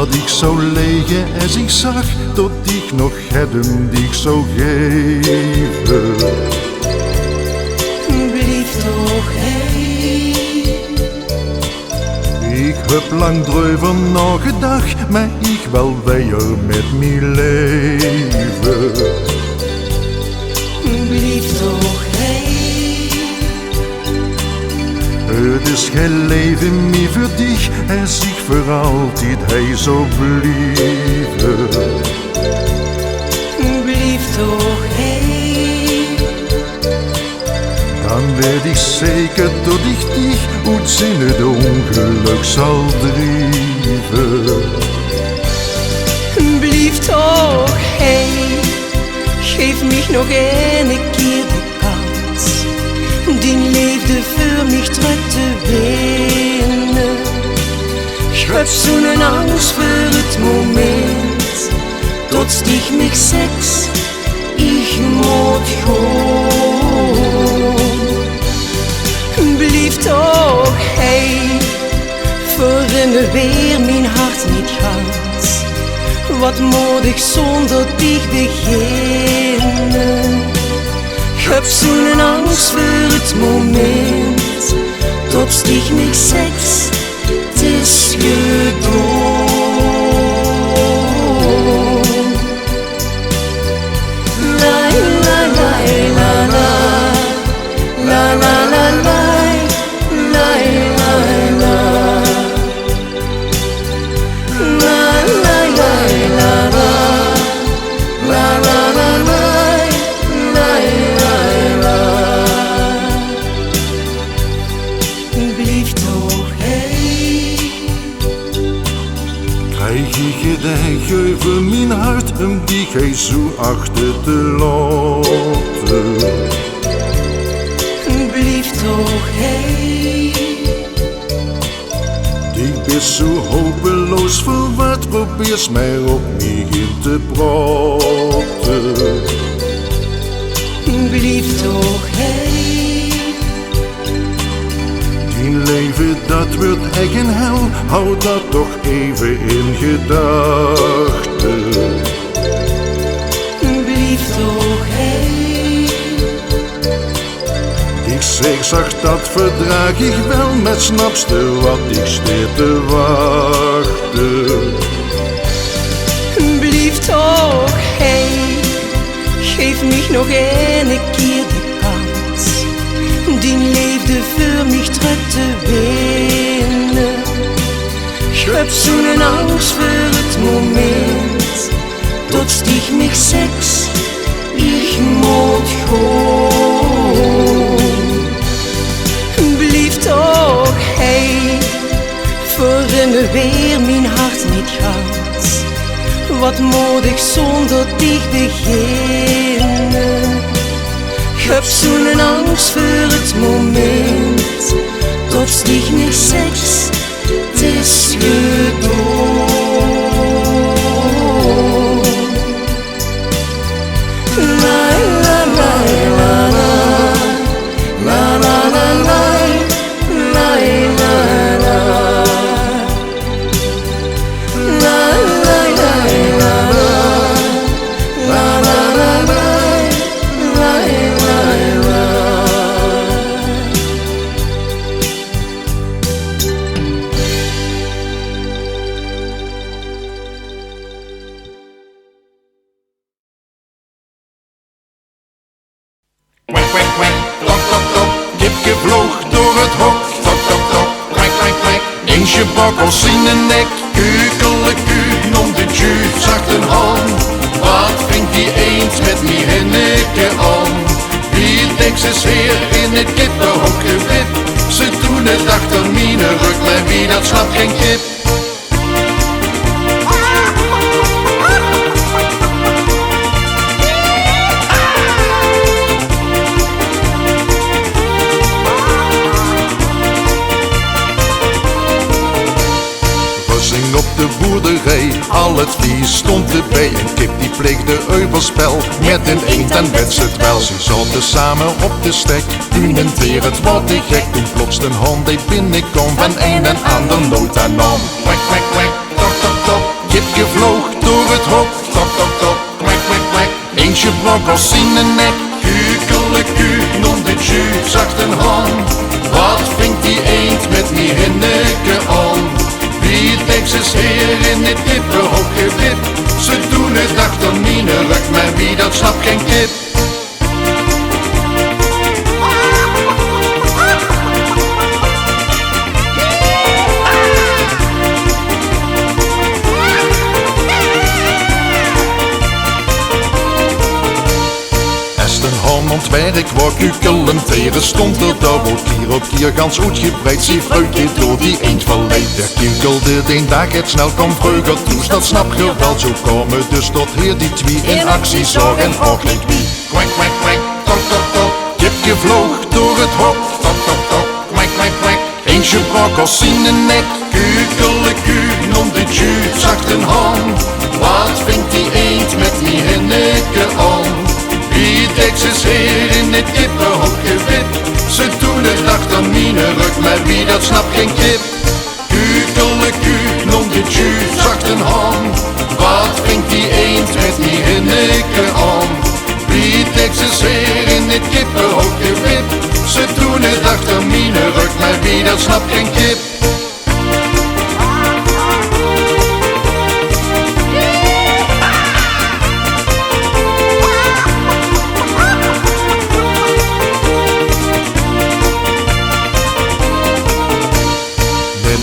dat ik zou liggen als ik zag dat ik nog hem die ik zou geven. Blijf toch heen. Ik heb lang erover nagedacht, maar ik wil weer met mijn leven. Blijf toch heen. Het is geen leven meer voor dich, als ik voor altijd hij zou blijven. Blijf toch heen. Dan weet ik zeker dat ik dich uit in het ongeluk zal drijven. Blijf toch heen. Geef mij nog een keer de kans, die liefde voor mij terug te winnen. Ik heb zo'n angst voor het moment, tot stieg mij seks, ik moet gaan. Blijf toch heen, voorin weer mijn hart niet gaat. Wat moet ik zonder dich beginnen? Ik heb zo'n angst voor het moment, tot stieg mij seks, het is gedaan. La la la la la, la la la la, la la la. Blijf toch heen. Krijg ik gedenk over mijn hart, die gij zo achter te laten. Blijf toch heen. Ik ben zo hopeloos verward, probeer mij op mij in te praten. Blijf toch heen. Die leven dat wordt echt een hel, houd dat toch even in gedachten. Blijf toch heen. Ik zeg zacht dat verdraag ik wel, met snapste wat ik steed te wachten. Blijf toch heen. Geef mij nog een keer de kans, die liefde voor mij terug te winnen. Ik heb zo'n angst voor het moment, tot stieg mij seks, ik moet gaan. Blijf toch heen, voorin weer mijn hart niet gaat. Wat moet ik zonder dich beginnen? Ik heb zo'n angst voor het moment, tot stieg mij seks, het is gedaan. La la la la la, la la la la, la la la. Kwek, kwek, kwek, tok, tok, tok. Kipje vloog door het hok. Tok, tok, tok, kwek, kwek, kwek. Eensje bokkels in de nek. Kukeleku, noemt de tjuuf zacht een hand. Wat vindt die eend met die henneke aan? Wie denkt ze sfeer in het kippenhok gewip? Ze doen het achter mine rug, maar wie dat snapt geen kip. Op de boerderij, al het vlees stond erbij. Een kip die pleegde euvelspel, met een eend en werd ze het wel. Ze zaten samen op de stek, een veer het wat te gek. Toen plots een hond die binnenkwam, van een en ander nood aan nam. Kwek, kwek, kwek, tok, tok, tok. kipje vloog door het hok. Tok, tok, tok, kwek, kwek, kwek. Eentje blok als in de nek. Kukeleku, nom de tju, zacht een hand. Wat vindt die eend met die hinneke aan? Wie Texas heer in het kippenhok gewip. Ze doen het achter mine ruk, maar wie dat snapt geen kip. Ontwerk waar kukelenteren stond er dubbel kier op kier gans uitgebreid. Zie vreugde door die eend verleid. Der kukelde den dag het snel kwam vreugde toes. Dat snap je wel, zo komen dus tot hier die twee in actie zorgen ook niet wie. Kwek, kwek, kwek, tok, tok, tok. Kipje vloog door het hok. Tok, tok, tok, kwek, kwek, kwek. Eentje brak als in de nek. Kukeleku, nom de tju, zacht een hand. Wat vindt die eend met die hinneke aan? Wie Texas heer in het kippenhok gewip. Ze doen het achter mine ruk, maar wie dat snapt geen kip. Kukeleku, nom de tju, zacht een hand. Wat vindt die eend met die hinneke aan? Wie Texas heer in het kippenhok gewip. Ze doen het achter mine ruk, maar wie dat snapt geen kip.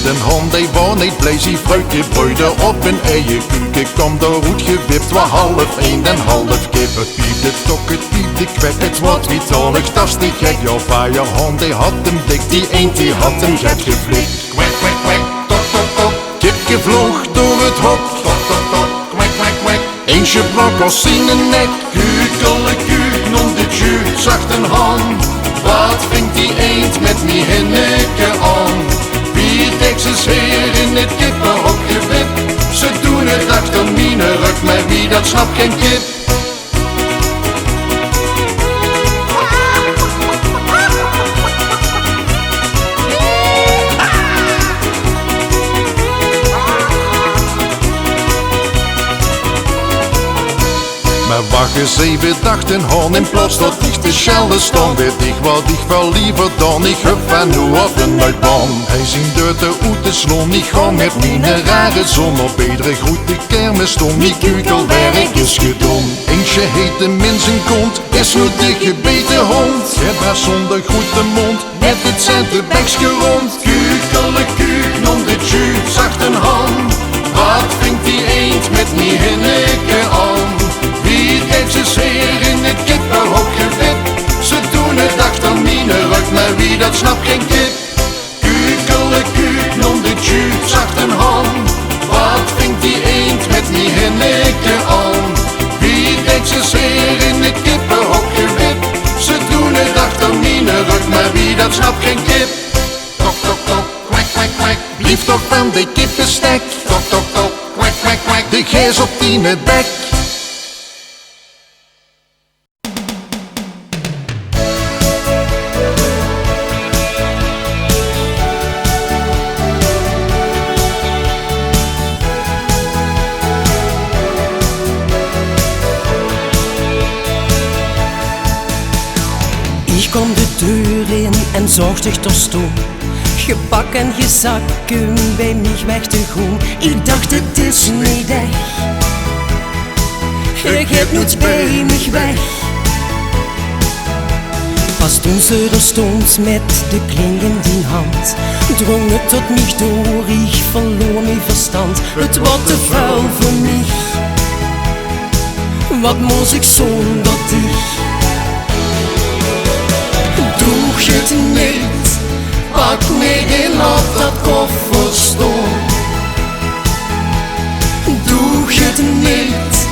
Den hond die wou niet blij, zie vrouwtje broeide op een eigen kuke. Kom door goed gewipt, was half eend en half kip. Het piepte tok, het piepte kwek, het wordt vitalig, dat is niet gek. Jouw vader hond die had hem dik, die eend die had hem gek geflikt. Kwek, kwek, kwek, tok, tok, tok. Kipje vloog door het hok. Tok, tok, tok, kwek, kwek, kwek. Eentje blok als in de nek. Kukeleku, nom de tju, zacht een hand. Wat vindt die eend met die hinneke aan? Wie Texas heer in het kippenhok gewip. Ze doen het achter mine ruk, maar wie dat snapt geen kip. Maar wacht eens even, dacht een hond in plaats dat ik de schellen stond. Weet ik wat ik wel liever dan ik heb van nu op een uitbaan. Hij zien door de oete slon, ik ga met mijn rare zon. Op iedere grote kermis stond, die kukelwerk is gedaan. Eentje heet de mens en kont, is zo dik gebeten hond. Het was zonder goede mond, met het centerbekje rond. Kukeleku, nom de tju, zacht een hand. Wat vindt die eend met die hinneke aan? Wie Texas heer in het kippenhok gewip. Ze doen het achter mine ruk, maar wie dat snapt geen kip. Kukeleku, nom de tju, zacht een hand. Wat vindt die eend met die hinneke aan? Wie Texas heer in het kippenhok gewip. Ze doen het achter mine ruk, maar wie dat snapt geen kip. Tok, tok, tok, kwek, kwek, kwek. Blief toch van de kippenstek. Tok, tok, tok, kwek, kwek, kwek. De gees op die bek. Ich kom de deur in en zorgtig door stoel. Gepak en gezakken bij mich weg te groen. Ik dacht het is niet echt. Je geeft niets bij mich weg. Pas toen ze er stond met de klingend in hand, drong het tot mich door, ik verloor mijn verstand. Het was te vuil voor mich. Wat moest ik zonder dich? Doe je het niet, pak me in op dat kofferstoel. Doe je het niet,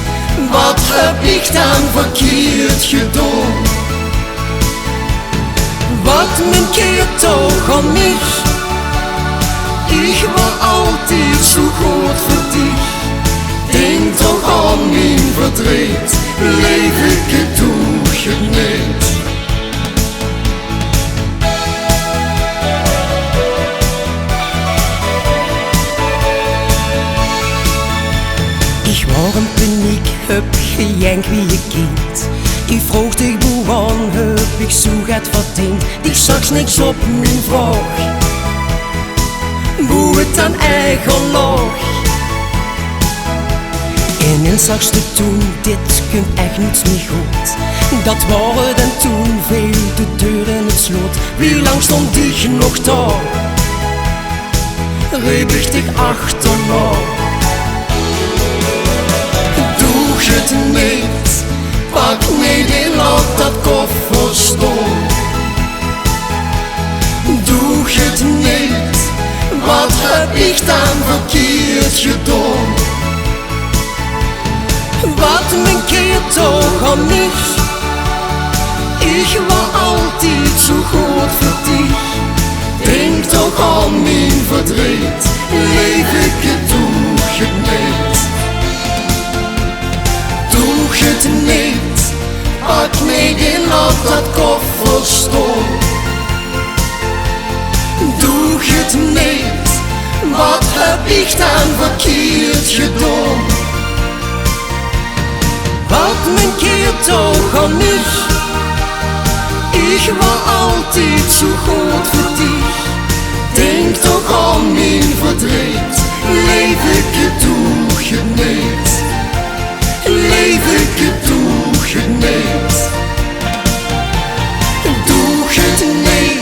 wat heb ik dan verkeerd gedaan? Wat mijn keer toch aan mich? Ik was altijd zo goed voor dich. Denk toch aan mijn verdriet, leef ik het, doe je het niet. Jenk wie je kind. Die vroeg dich boeran, heb ik zo het verdiend. Die zag niks op mijn vraag, boe het aan eigen lach. En in zagste toen, dit kunt echt niets meer goed. Dat waren dan toen veel de deur in het slot. Wie lang stond die nog daar? Reep ik dich achterna. Doe het niet, pak niet in, laat dat koffer staan. Doe het niet, wat heb ik dan verkeerd gedaan? Wat mijn keer toch al niet. Ik was altijd zo goed voor dich. Denk toch aan mijn verdriet, leef ik het, doe het niet. Doe het niet, pak niet in, laat dat koffer staan. Doe het niet, wat heb ik dan verkeerd gedaan? Wat mijn keer toch al niet. Ik was altijd zo goed voor dich. Denk toch aan mijn verdriet, leef ik het, doe het niet. Leef ik het, doe het niet. Doe het niet.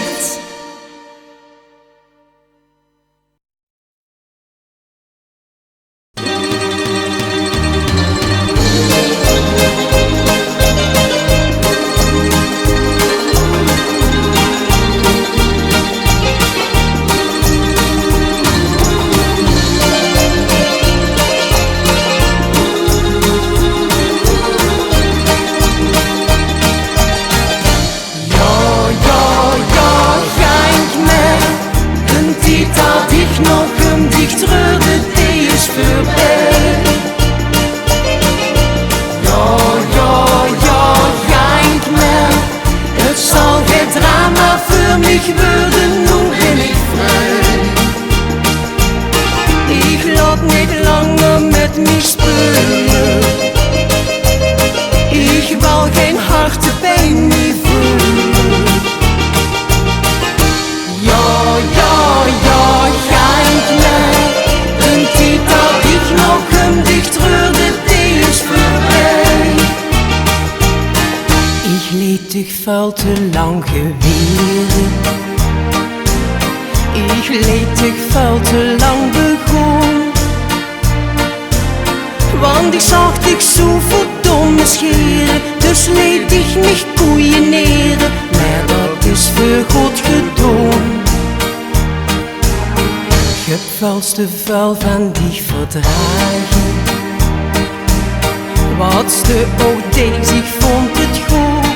Vuil te lang geweren. Ik leed dich vuil te lang begon. Want ik zag dich zo verdomme scheren. Dus leed dich niet koeieneren. Maar dat is voor God gedaan. Je vuilste vuil van dich verdragen. Wat de ook deed, ik vond het goed.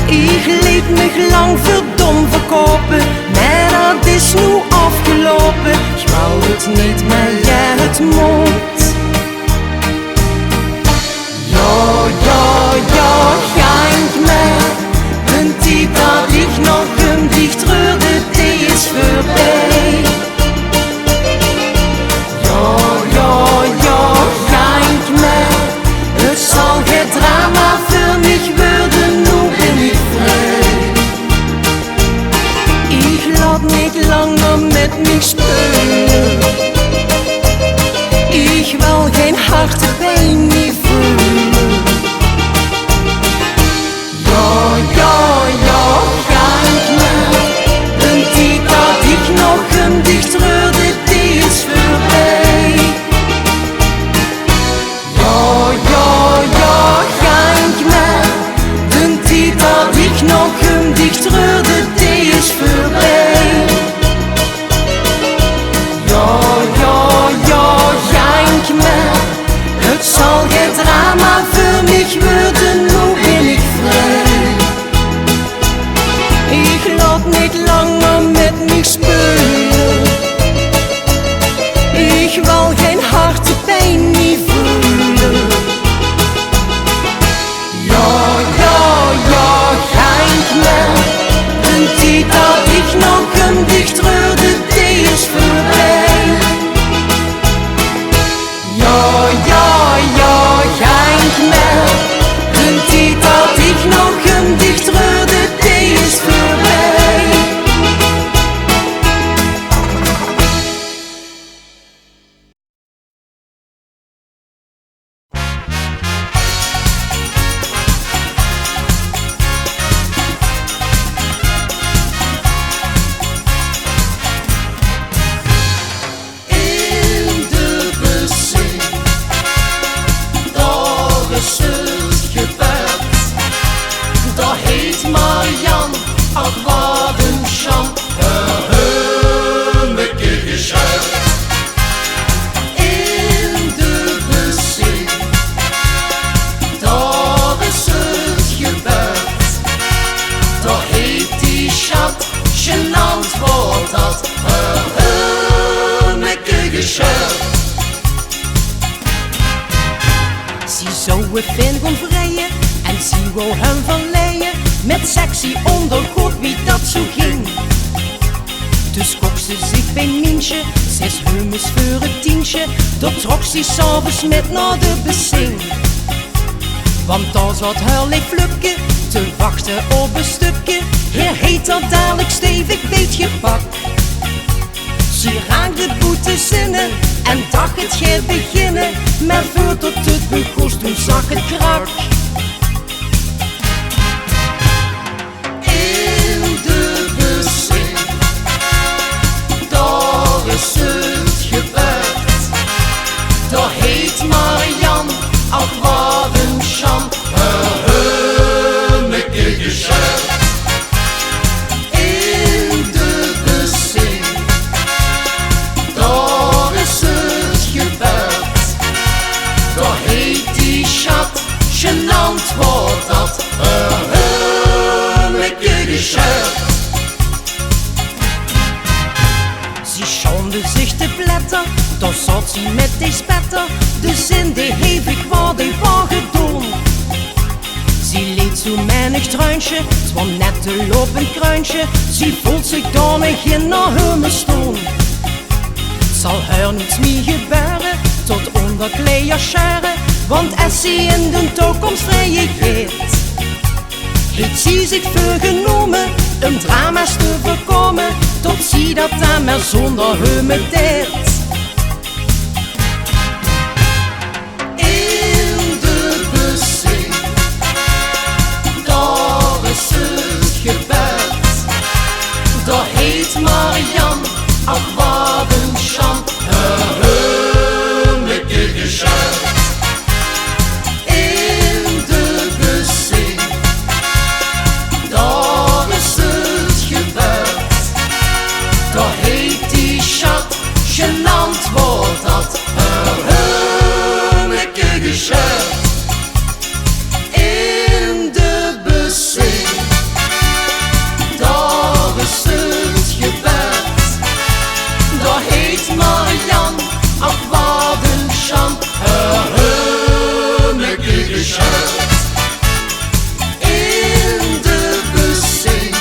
Ik liet me lang verdom verkopen, maar dat is nu afgelopen. Ik wou het niet, maar jij het moet. Ja, ja, ja, schenk mij een tijd dat ik nog hem dich treurde, die is voorbij. Ja, ja, ja, schenk mij, het zal geen ach wat een scham, Heumeke geschert. in de bezing. Daar is het gebeurd, daar heet die schat, genant wordt dat, Heumeke geschert. Ze zou het Finn gaan vrijen en ze wou hem verleien met sexy ondergoed wie dat zo ging. Dus kocht ze zich bij Mientje 6 hummus voor het tientje. Dat trok ze s'avonds met naar de bezing. Want daar zat haar leeg flupke te wachten op een stukje. Heer heet dat dadelijk stevig beetje pak. Ze raakte boete zinnen en dacht het gaat beginnen. Maar voordat het begon, toen zag het krak. In de bezing, daar is het gebeurd. Daar heet Marian, ach wat een scham, Heumeke geschert. in de bezing. Daar is het gebeurd, daar heet die schat, genant wordt dat, Heumeke geschert. Ze schaamde zich te pletten, daar zat ze met die spetter. De zin die hevig wat hij wou gedaan. Ze leed zo menig truintje, het was net te lopend kruintje. Ze voelt zich dan in naar hem stoon. Zal haar niets meer gebeuren, tot onder kleerscharen. Want als ze in de toekomst vrije gaat, heeft ze zich voorgenomen een drama's te voorkomen. Tot ze dat dan maar zonder hem deed. In de bezing, daar is het gebeurd. Daar heet Marian, ach wat een scham, Heumeke geschert. in de bezing. Daar is het gebeurd, daar heet die schat, genant wordt dat, Heumeke geschert. in de bezing. Daar is het gebeurd, daar heet Marian, ach wat een scham, Heumeke geschert. in de bezing.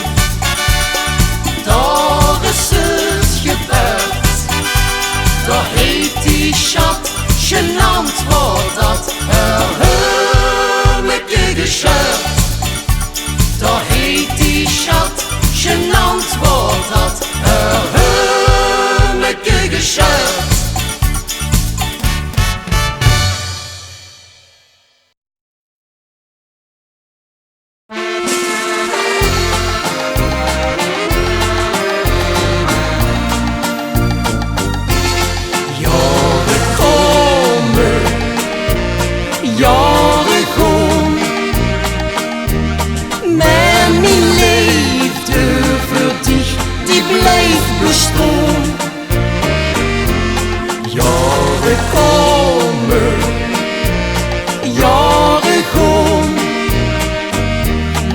Daar is het gebeurd, daar heet die schat, genant wordt dat, Heumeke geschert. daar heet die schat, genant wordt dat, Heumeke geschert. jaren komen, jaren gaan. Maar mijn liefde voor dich, die blijft bestaan. Jaren komen, jaren gaan.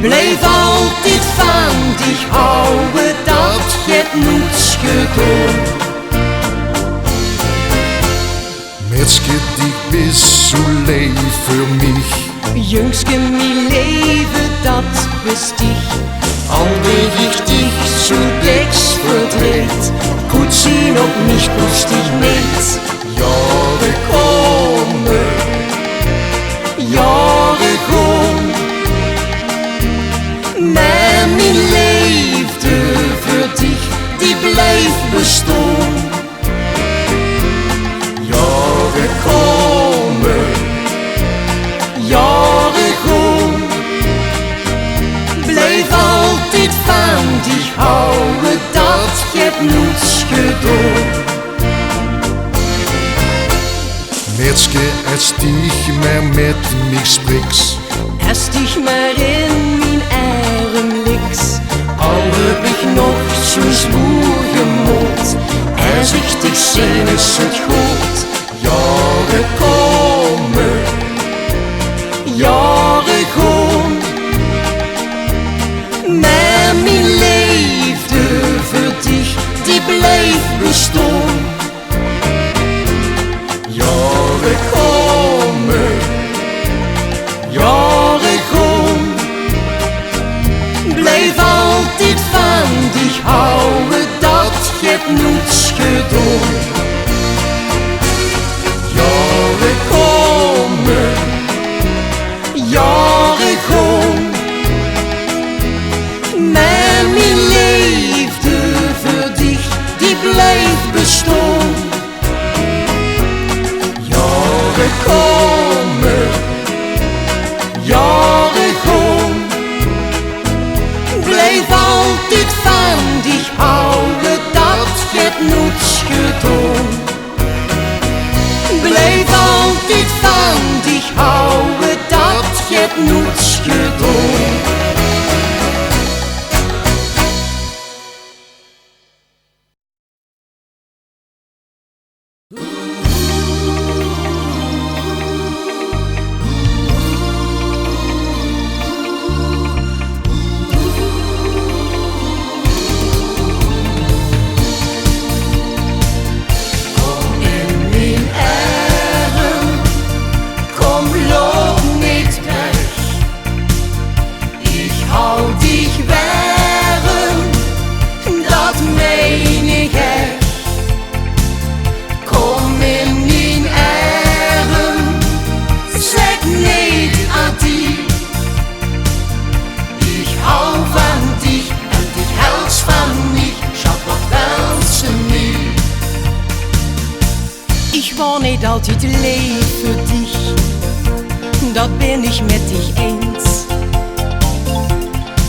Blijf altijd van dich houden, dat je het niets gedaan. Mädchen, die bist so leid für mich. Jüngske, mein Leben, dat bist dich. Al wie ich dich zu Decks verdreht, gut sie noch nicht, wusste ich nicht. Jahre kommen, Jahre gehen. Maar mijn liefde für dich, die blijft bestaan. Jahre kommen, jaren gaan. Blijf altijd van dich houden, dat je hebt niets gedaan. Mädchen, als dich mehr mit mich sprichst, Als dich maar in mijn arm liegst, al is het goed. Jaren komen, jaren gaan. Maar mijn liefde voor dich, die blijft bestaan. Jaren komen, jaren gaan. Blijf altijd van dich houden, dat je hebt niets gedaan. Jaren komen, jaren gaan. Maar mijn liefde voor dich, die blijft bestaan. Jaren komen, jaren gaan. Blijf altijd van dich houden, dat je hebt niets gedaan. Blijf altijd van dich houden, dat je hebt niets gedaan. Ich war nicht altijd lief für dich, dat bin ich mit dich eins.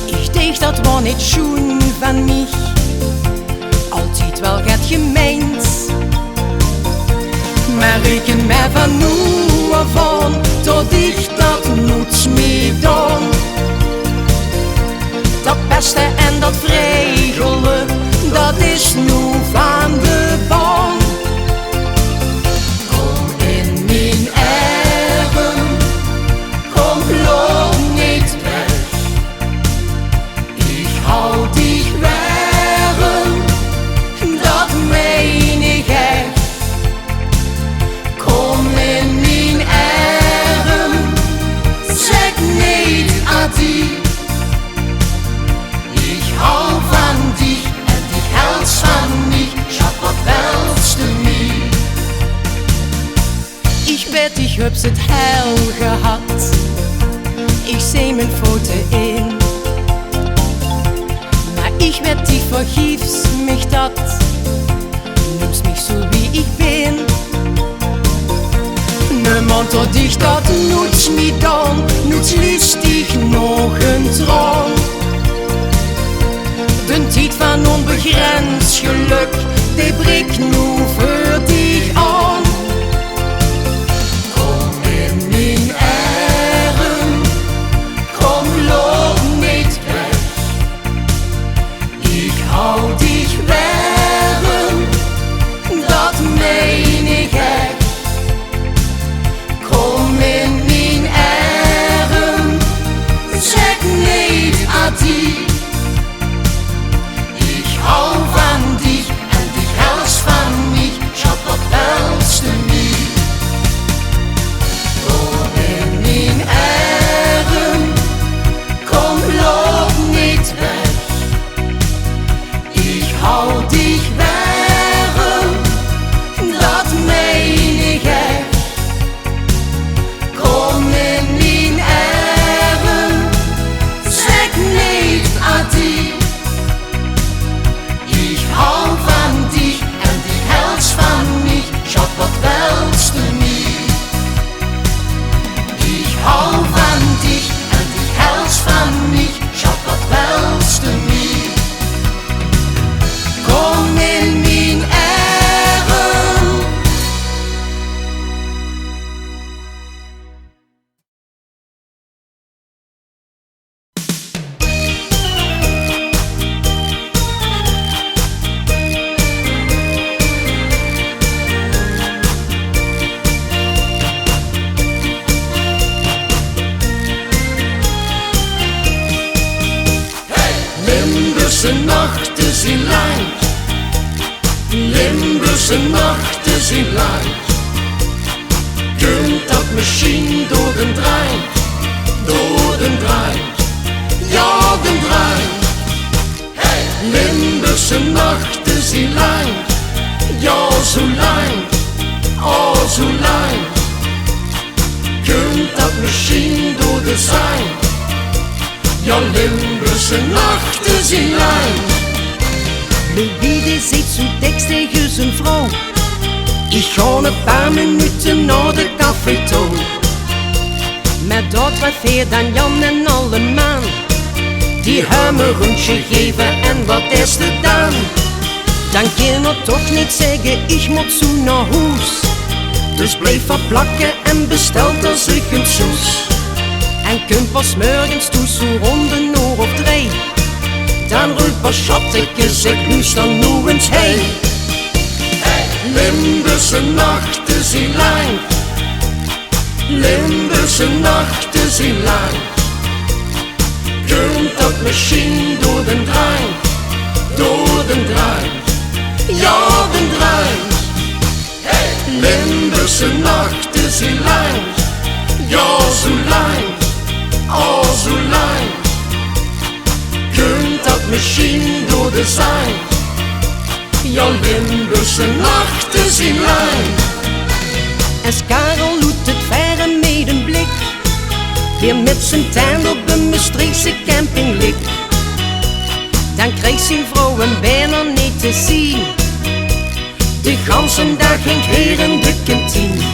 Ich denk, dat war nicht schön van mich, altijd wel het gemeend. Maar ik ken mij van nu van, tot ich dat niets meer dan. Dat beste en dat vregelen, dat is nu van de baan. Ich hab's het hel gehad, ich seh mijn Pfote in. Maar ich werd dich vergifst, mich dat, nimmst mich so wie ich bin. Niemand hat dich dat nutz mi dan, nutz liest dich noch een Traum. De tijd van onbegrensd geluk, die breekt nu voor dich aan. Hou dich wärmen, dat meen ik echt. Kom in mijn Limburgse nachten zijn lang, Limburgse nachten zijn lang. Kunt dat misschien door den trein, ja den trein. Hey! Limburgse nachten zijn lang, ja zo lang, oh zo lang. Kunt dat misschien door de zijn, ja Limburgse nachten zijn lang. Louis die zit zo tekst tegen zijn vrouw. Ik ga een paar minuten naar de café toe. Met dat wat veer dan Jan en alle man. Die hem een rondje geven en wat is er dan? Dan kan je toch niet zeggen, ik moet zo naar huis. Dus blijf wat plakken en bestelt als ik een soes. En kunt pas morgens toe zo rond een uur of 3. Dan roept pas schattekes, ik luister nu eens hey. Limburgse nachten zijn lang, Limburgse nachten zijn lang. Kunt dat misschien door den trein, ja den trein. Limburgse nachten zijn lang, ja zo lang, oh zo lang. Kunt dat misschien door de zijn, ja Limburgse nachten zijn lang. En Karel loet het verre met een blik, weer met zijn tuin op een Maastrichtse camping ligt. Dan krijgt zijn vrouw hem bijna niet te zien. De ganse dag ging hij in de kantine.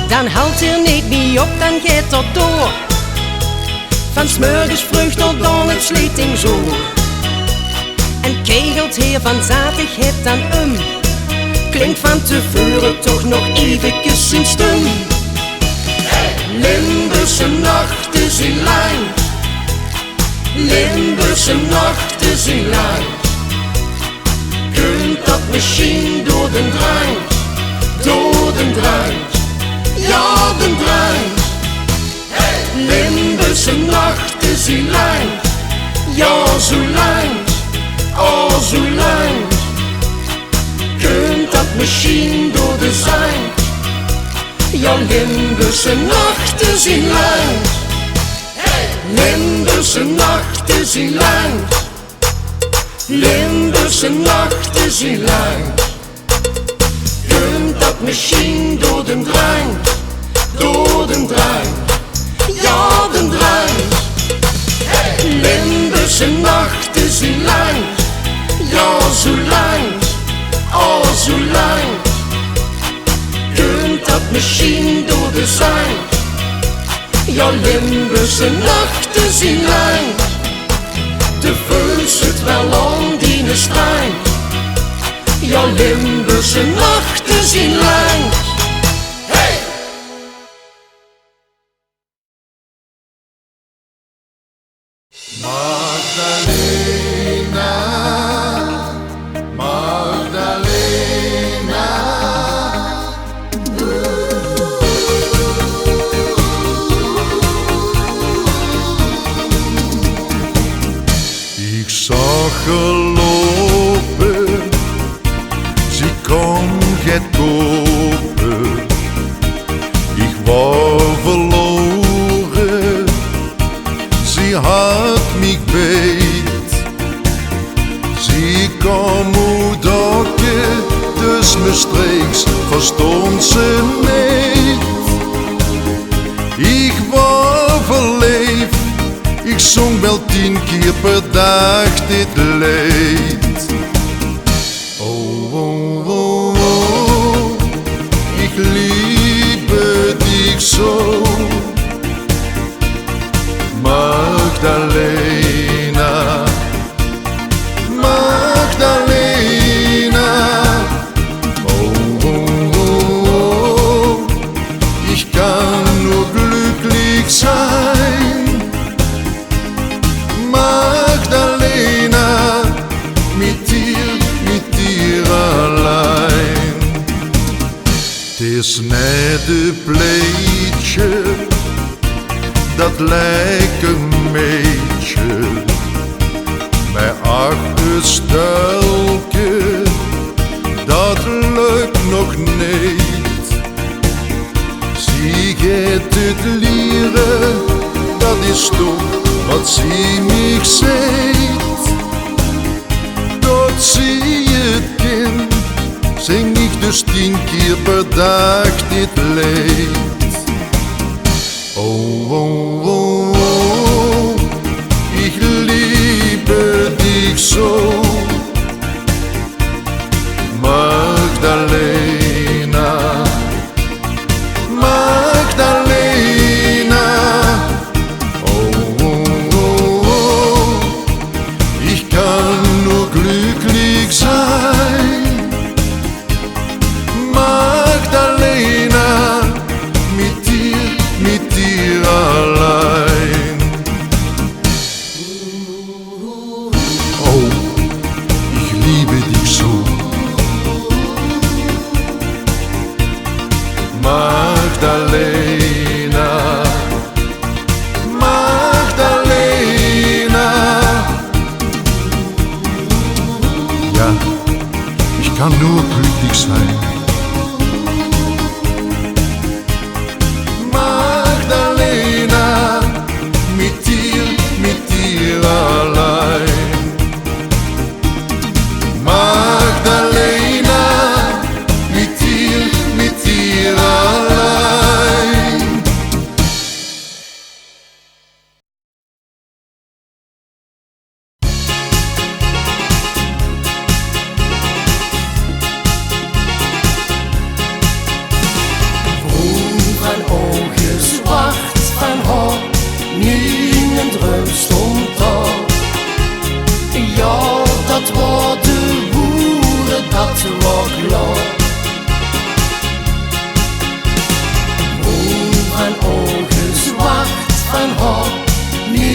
Dan houdt hij niet meer op, dan gaat dat door. Van 's morgens vroeg tot dan het sleting zo. En kegelt heer van zatigheid dan klinkt van tevoren toch nog eventjes zijn stem. Limburgse nachten zijn lang, Limburgse nachten zijn lang. Kunt dat misschien door den trein, ja den trein. Limburgse nachten zijn lang, ja zo lang, oh zo lang. Kunt dat misschien door de zijn, ja Limburgse nachten zijn lang. Limburgse nachten zijn lang, Limburgse nachten zijn lang. Kunt dat misschien door den trein, ja den trein. Limburgse nachten zijn lang, ja zo lang, oh zo lang. Kunt dat misschien door de zijn, ja Limburgse nachten zijn lang. De veus het wel aan die strijn, ja Limburgse nachten zijn lang. Hey! Magdalena, Magdalena. Ik zag haar lopen, ze kon het kopen. Ik wou verloren, ze had mich beet. Ze kwam uit Dokken, dus Maastrichts verstond ze niet. Ik wou verleefd, ik zong wel 10 keer per dag dit lied. Oh, oh, oh, oh, ik liebe dich zo, Magdalena, Magdalena. Oh, oh, oh, oh, ich kann nur glücklich sein, Magdalena, mit dir allein. Het is net de pleetje, dat lijkt een meisje, mijn achterstelke, dat lukt nog niet. Zie je het lieren, dat is toch wat zie mich zegt. Dat zie je kind, zing ik dus 10 keer per dag dit lied. Oh, oh, oh, oh, ich liebe dich so, Magdalena, Magdalena. Oh, oh, oh, oh, ich kann nur glücklich sein, Magdalena, mit dir allein. Oh, ich liebe dich so, Magdalena, Magdalena. Ja, ich kann nur glücklich sein. Magdalena, mit dir allein. Magdalena, mit dir allein. Van ogen zwart van haar, nu een droom stond daar. Ja, dat was de boeren, dat was klaar. Van ogen zwart van haar, nu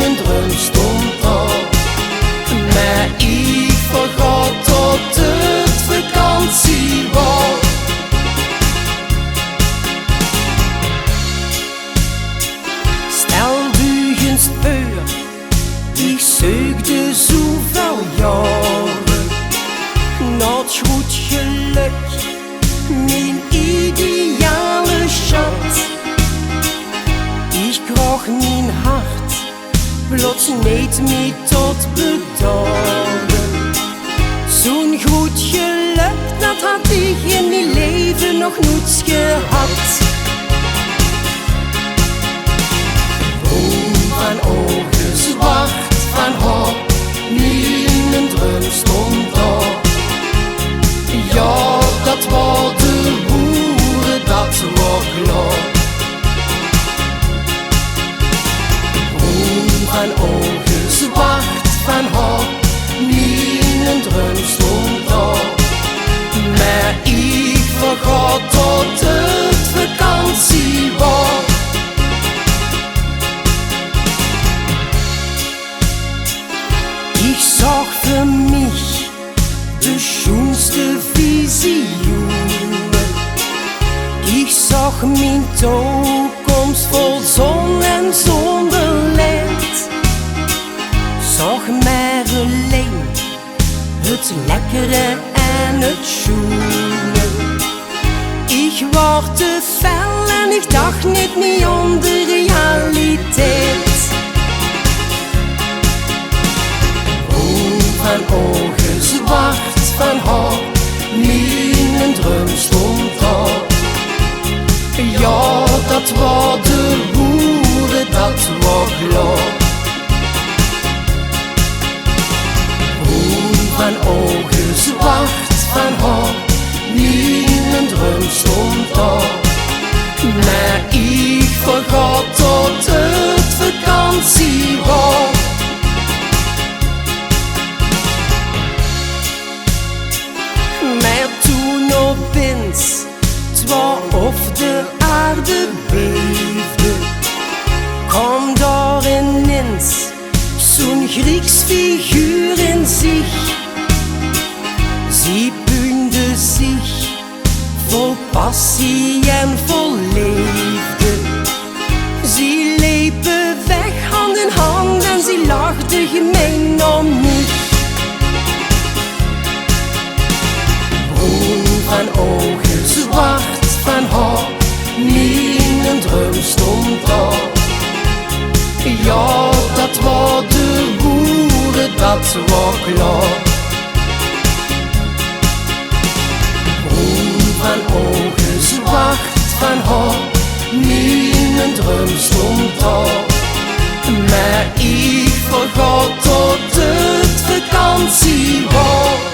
een droom stond daar. Maar ik vergat dat het vakantie was. Ik zoekte zoveel jaren naar het goed geluk, mijn ideale schat. Ik kreeg mijn hart plots niet meer tot bedaren. Zo'n goed geluk, dat had ik in mijn leven nog nooit gehad. Van ogen zwart van haar, nu een droom stond daar. Ja, dat was de boeren, dat was klaar. Van ogen zwart van haar, nu een droom stond daar. Maar ik vergat dat het vakantie was. Ich zag für mich de schönste Visionen. Ich zag mijn toekomst vol zon en zonder leed. Zag maar alleen het lekkere en het schoene. Ik word te fel en ik dacht niet meer aan de realiteit. Van ogen zwart van haar, nu een droom stond daar. Ja, dat was de boeren, dat was klaar. Van ogen zwart van haar, nu een droom stond daar. Maar ik vergat dat het vakantie was. Maar toen opeens, twa of de aarde beefde, kwam daar ineens zo'n Grieks figuur in zich. Ze beunde zich vol passie en vol liefde. Ze liepen weg hand in hand en ze lachte gemeen ontmoet. Groen van ogen, zwart van haar, mijn droom stond daar. Ja, dat was de boeren, dat was klaar. Groen van ogen, zwart van haar, mijn droom stond daar. Maar ik vergat tot het vakantie was.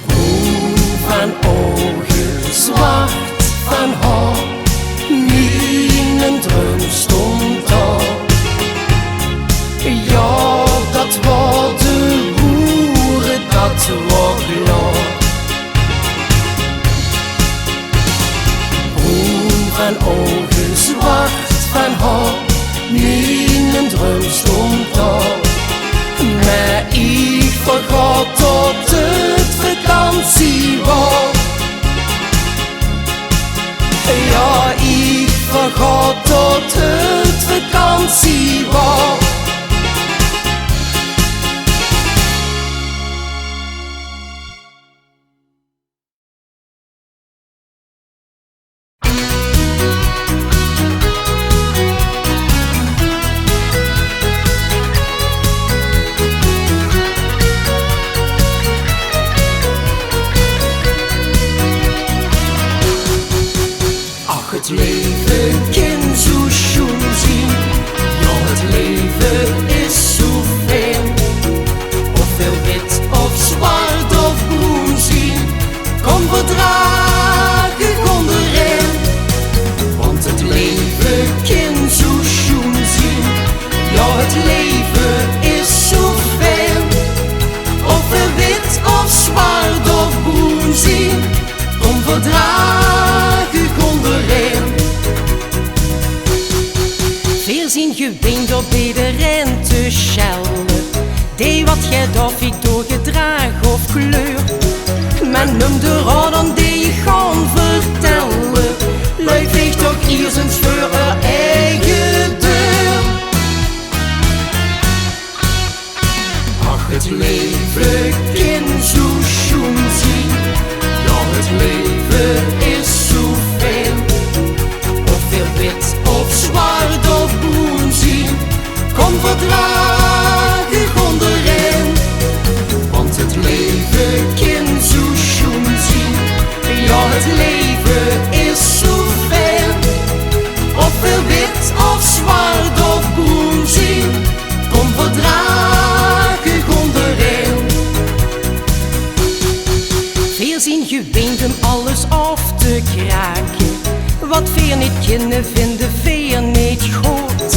Groen van ogen, zwart van haar, mijn droom stond daar. Ja, dat was de boeren, dat was klaar. Groen van ogen, zwart van haar, mijn droom stond daar. Maar ik vergat tot het vakantie was. Ja, ik vergat tot het vakantie was. Het leven kan zo schoon zien, ja, het leven is zo veel. Ofwel wit of zwart of groen zien, kom verdragen onderin. Want het leven kan zo schoon zien, ja, het leven is zo veel. Ofwel wit of zwart of groen zien, kom verdragen onderin. Veel zien geween door bij de rente schelden, die wat jij dof ik door gedrag of kleur. Men noemt de raden die je gaan vertellen, lui veegt toch eerst eens voor haar eigen deur. Ach, het leven kan zo schoon zien, ja, het leven is zo veel. Ofwel wit of zwart of groen zien, kom verdragen onderin. Want het leven kan zo schoon zien, ja, het leven is zo veel. Ofwel wit of zwart of groen zien, kom verdragen onderin. Veel zien geweend om alles af te kraken. Wat veer niet kunnen vinden, veer niet goed.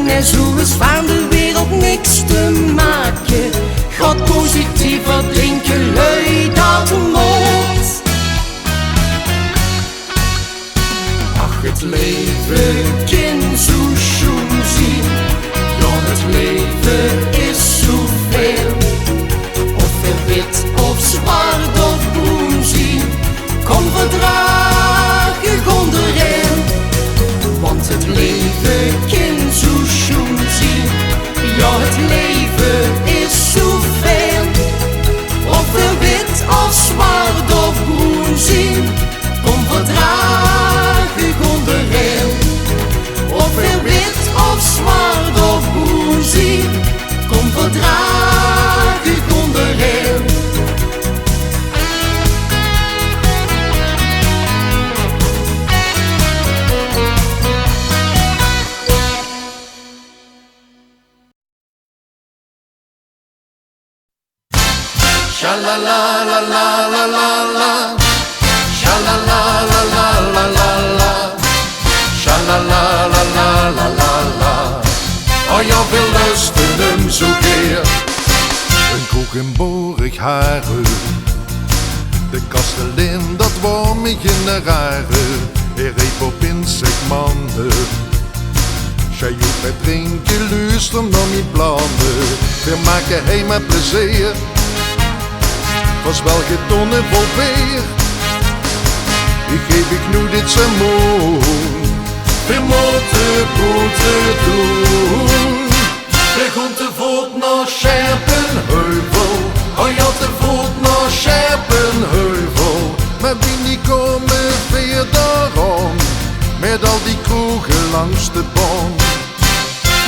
Net zo is van de wereld niks te maken. Gaat positiever drinken, lui dat moet. Ach, het leven kan zo schoon zien, ja, het leven is zoveel. Ofwel wit of zwart of groen zien, kom verdragen onderin. Want het leven kan zo schoon zien, ja, het leven is zoveel. Ofwel wit of zwart of groen zien, kom verdragen onderin. Ofwel wit of zwart of groen zien, kom verdragen onderin. Sha la la la la la la la, sha la la la la la la la, sha la la la la la la la. Oh, jou wil luisteren zo keer. Een kroeg in Borgharen, de kastelin dat was mijn generaren. Er reed op insectmannen, zij joep met drinken, luisteren naar mijn plannen. We maken heim met plezier, was wel getonnen vol weer. Ik geef ik nu dit zijn moon. We moeten goed te doen. Begon te voort naar Scherpenheuvel, hij had de voort naar Scherpenheuvel. Maar wie die komen weer daarom, met al die kroegen langs de baan.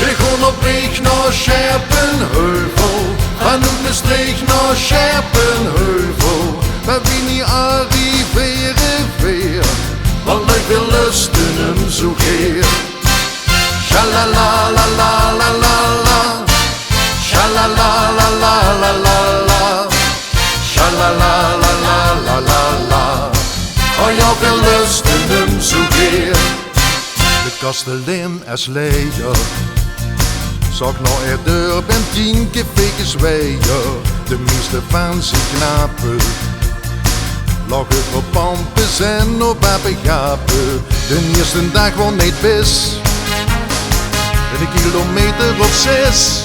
Begon op weg naar Scherpenheuvel, van Oetenstreek naar Scherpenheuvel. Maar wie niet arriveren weer, want ik wil lusten hem zo geer. Shalalalalala, shalalalalala, shalalalalala. Oh ja, wil lusten hem zo geer. De kastelein als leider zag naar er deur ben 10 keer veegenswijer. De meeste van zijn knapen lagen op pampes en op apengapen. De eerste dag was niet bis, een kilometer of 6.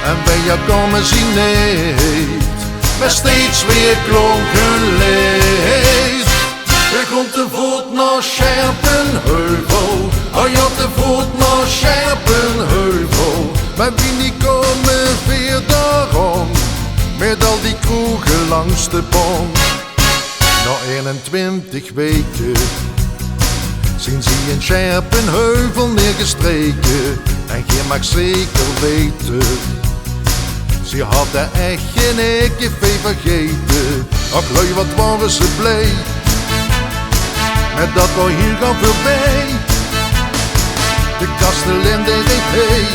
En bij jou komen ze niet, maar steeds weer klonken leed. Begon te voort naar Scherpenheuvel, hij had de voort naar Scherpenheuvel. Maar wie niet komen weer daarom, met al die kroegen langs de baan. Na 21 weken zien ze in Scherpenheuvel neergestreken. En je mag zeker weten, ze hadden echt geen enkele vergeten. Ach lui, wat waren ze blij, met dat we hier gaan voorbij. De kastelein die riep hey,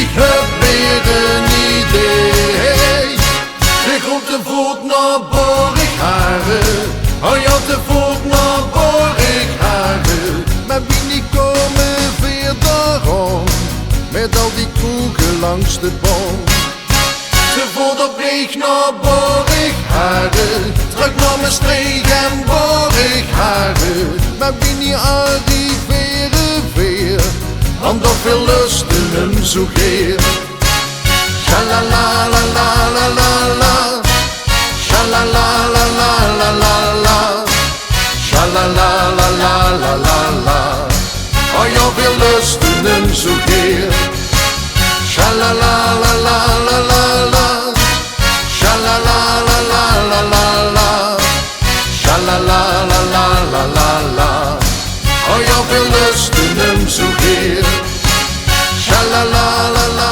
ik heb weer een idee. Begon te voort naar Borrigharen, hij had de voort naar Borrigharen. Maar wie niet komen weer daarom, met al die kroegen langs de baan. Ze voort op weg naar Borrigharen, terug naar Maastricht en Borrigharen. Maar wie niet arriveren weer, want dat veel lusten hem zo geer. Shalalalalala, shalalalalala, shalalalalala. Oh ja, veel lusten hem zo geer. Shalalalalala, shalalalalala, shalalalalala. Oh ja, veel lusten hem zo geer. Shalalalalala,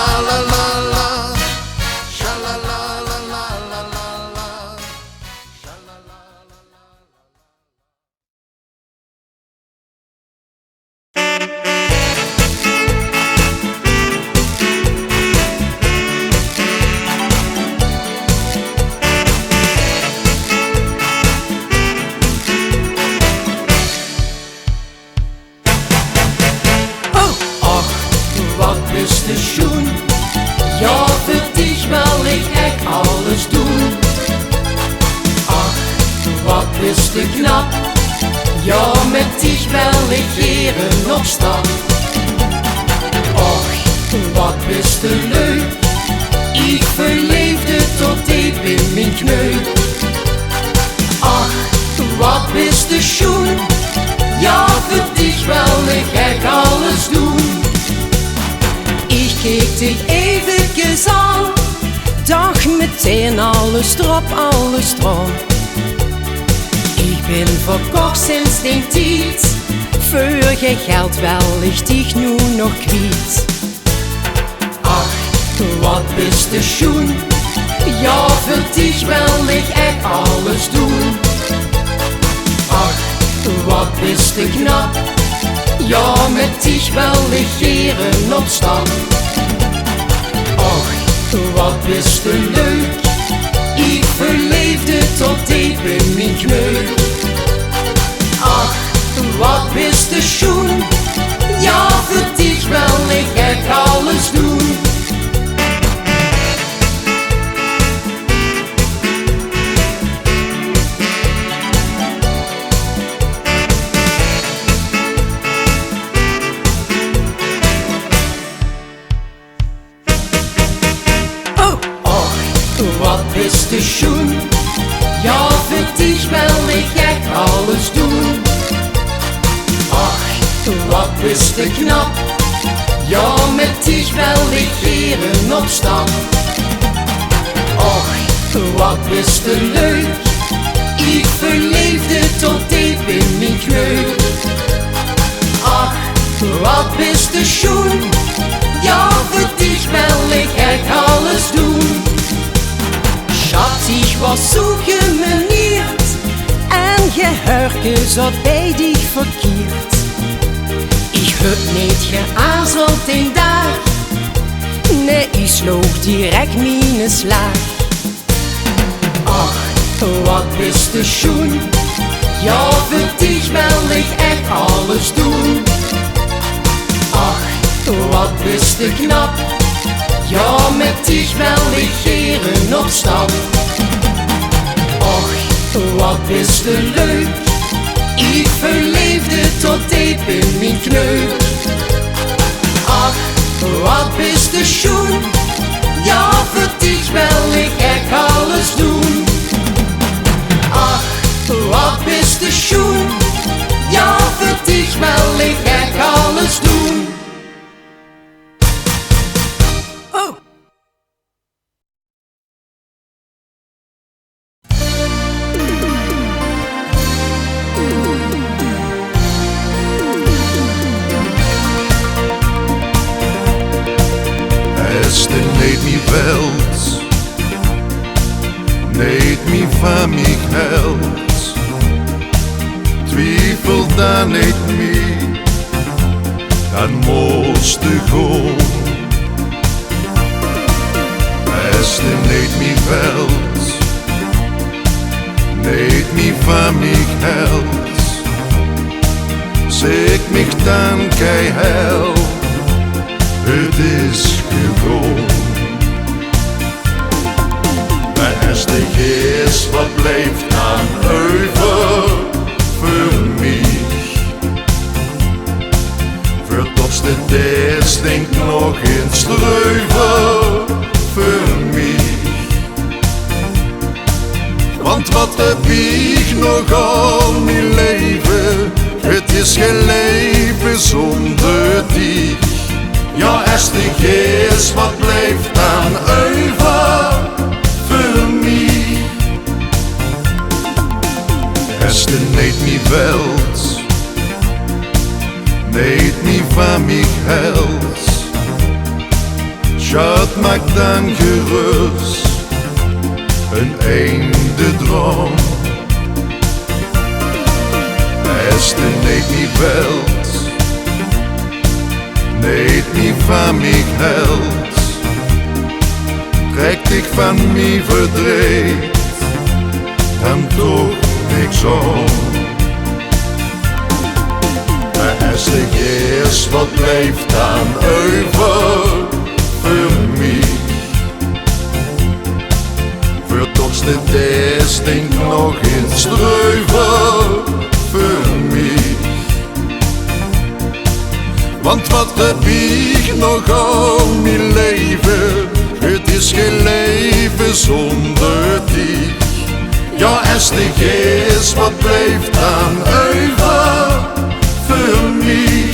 shalalalalala, shalalalalala. Ist es schon, ja für dich will ich echt alles tun. Ach, wat bist du knapp, ja mit dich will ich jeden noch staan. Ach, wat bist du leuk, ich verleefde tot diep in mijn kneu. Ach, wat bist du schon, ja für dich will ich echt alles tun. Ich keek dich ewig an, doch meteen alles drop, alles dran. Ich bin verkocht sinds den tijd, für je geld will ich dich nur noch kwiet. Ach, wat bist du schon, ja für dich will ich echt alles tun. Ach, wat bist du knapp, ja mit dich will ich jeden opstaan. Och, wat bist du leuk, ik verleefde tot diep in mijn kneu. Ach, wat bist du schon, ja für dich will ich echt alles doen. Wat bist du schon, ja für dich will ich wat bist du knap. Ja, met dich wel ik veren op stap. Och, wat bist du leuk. Ik verleefde tot diep in mijn kneuk. Ach, wat bist du schoon. Ja, voor dich wil ik echt alles doen. Schat, ik was zo gemenierd en gehurke zat bij dich verkeerd. Ik heb niet geaarzeld in dag, nee, ik sloeg direct mijn slag. Ach, wat bist du schoon. Ja, voor dich wil ik echt alles doen. Ach, wat bist du knap. Ja, met dich wil ik veren op stap. Och, wat bist du leuk. Ik verleefde tot diep in mijn kneuk. Ach, wat bist du schoon. Ja, voor dich wil ik echt alles doen. Ach, wat bist du schoon. Ja, voor dich wil ik echt alles doen. Es denn nicht mi Welt, nicht mi van mich hält. Twijfel dan niet meer, dan moest du gaan. Es denn nicht mi Welt, nicht mi van mich hält. Zeg mich dan kei hel. Het is gewoon. Maar als de geest wat blijft dan over voor mij. Voor tot de tijd denkt nog in struiven voor mij. Want wat heb ik nog al mijn leven? Het is geen leven zonder dich. Ja, als de geest wat blijft dan over voor mij. Als de niet meer wilt, niet meer van mij held. Schat, maak dan gerust een einde droom. Als de niet meer wilt, niet meer van mij held, trekt ik van mij verdriet, dan toch niks om. Maar als de geest wat blijft dan over voor mij. Voor tot de tijd denk nog in struiven voor mij. Want wat heb ik nog al mijn leven? Het is geen leven zonder dich. Ja, als de geest wat blijft dan over voor mij.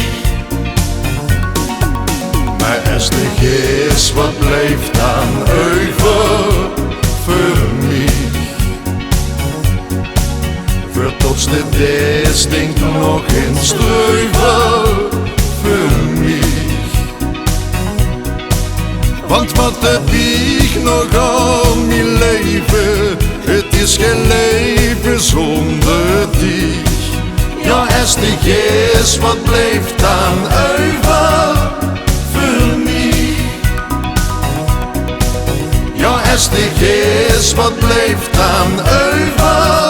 Maar als de geest wat blijft dan over voor mij. Voor tot de tijd denk nog in struiven. Want wat heb ik nog al mijn leven? Het is geen leven zonder dich. Ja, als de geest wat blijft dan over voor mij. Ja, als de geest wat blijft dan over